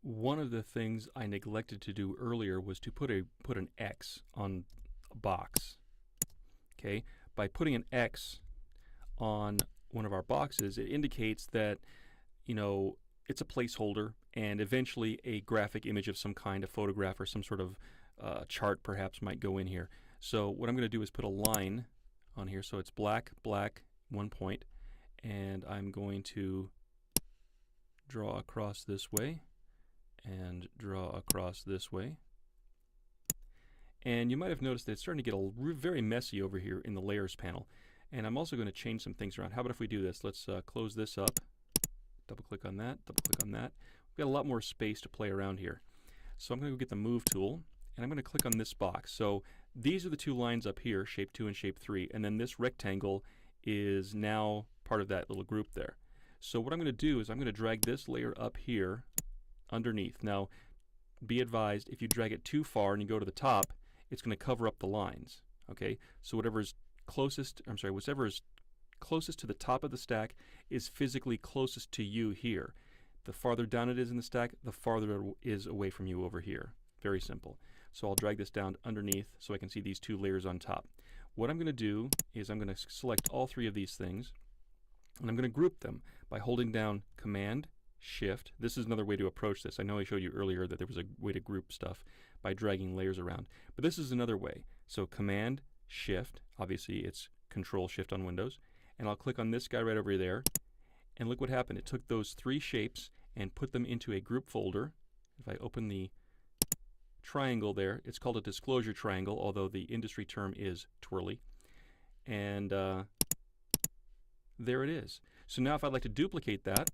one of the things I neglected to do earlier was to put an X on a box. Okay, by putting an X on one of our boxes, it indicates that, you know, it's a placeholder, and eventually a graphic image of some kind, a photograph or some sort of chart perhaps, might go in here. So what I'm going to do is put a line on here, so it's black, black, 1 point, and I'm going to draw across this way and draw across this way. And you might have noticed that it's starting to get very messy over here in the layers panel. And I'm also going to change some things around. How about if we do this? Let's close this up, double click on that, double click on that. We've got a lot more space to play around here. So I'm going to go get the move tool, and I'm going to click on this box. So these are the two lines up here, shape 2 and shape 3, and then this rectangle is now part of that little group there. So what I'm going to do is I'm going to drag this layer up here underneath. Now, be advised, if you drag it too far and you go to the top, it's going to cover up the lines. Okay, so whatever is closest to the top of the stack is physically closest to you here. The farther down it is in the stack, the farther it is away from you over here. Very simple. So I'll drag this down underneath so I can see these two layers on top. What I'm going to do is I'm going to select all three of these things, and I'm going to group them by holding down Command Shift. This is another way to approach this. I know I showed you earlier that there was a way to group stuff by dragging layers around, but this is another way. So Command Shift, obviously it's Control Shift on Windows, and I'll click on this guy right over there, and look what happened. It took those three shapes and put them into a group folder. If I open the triangle there, it's called a disclosure triangle, although the industry term is twirly, and there it is. So now if I'd like to duplicate that,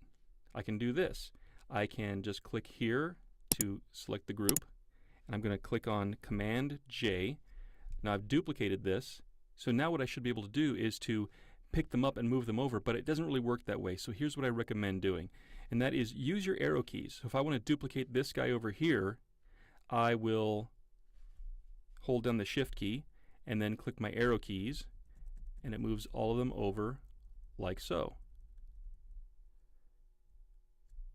I can do this. I can just click here to select the group, and I'm going to click on Command J. Now I've duplicated this, so now what I should be able to do is to pick them up and move them over, but it doesn't really work that way. So here's what I recommend doing, and that is use your arrow keys. So if I want to duplicate this guy over here, I will hold down the Shift key and then click my arrow keys, and it moves all of them over like so.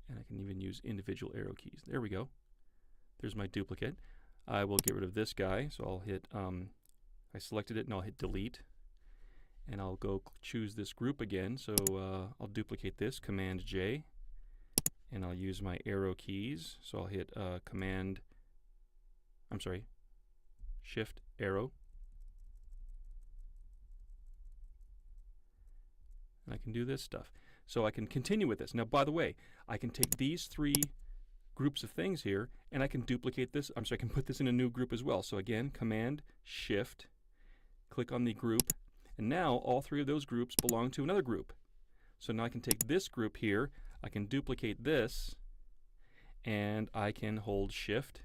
And I can even use individual arrow keys. There we go. There's my duplicate. I will get rid of this guy, so I'll hit, I selected it, and I'll hit delete. And I'll go choose this group again, so I'll duplicate this, Command J, and I'll use my arrow keys, so I'll hit Shift arrow. And I can do this stuff. So I can continue with this. Now, by the way, I can take these three groups of things here, and I can duplicate this. I can put this in a new group as well. So again, Command Shift, click on the group, and now all three of those groups belong to another group. So now I can take this group here, I can duplicate this, and I can hold Shift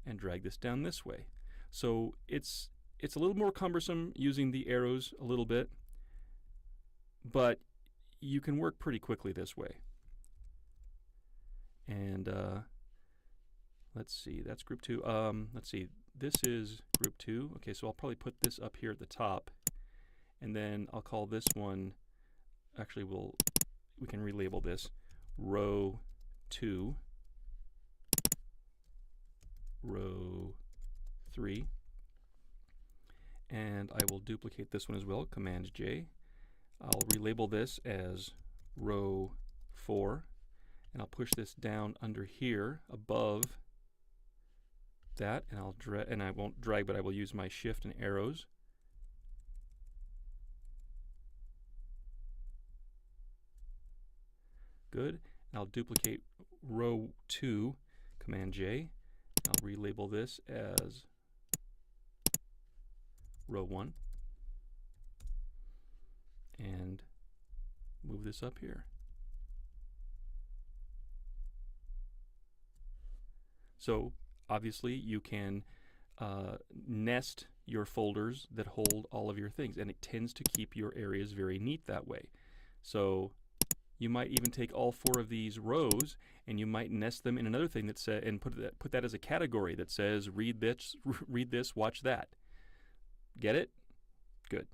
and drag this down this way. So it's a little more cumbersome using the arrows a little bit, but you can work pretty quickly this way. And let's see, that's group 2. Let's see, this is group 2. Okay, so I'll probably put this up here at the top, and then I'll call this one, actually we can relabel this row 2, row 3, and I will duplicate this one as well, Command J. I'll relabel this as row 4, and I'll push this down under here above that, and I won't drag, but I will use my Shift and arrows. Good. And I'll duplicate row 2, Command J. I'll relabel this as row 1 and move this up here. So obviously you can nest your folders that hold all of your things, and it tends to keep your areas very neat that way. So you might even take all 4 of these rows and you might nest them in another thing that says, and put that as a category that says read this, watch that. Get it? Good.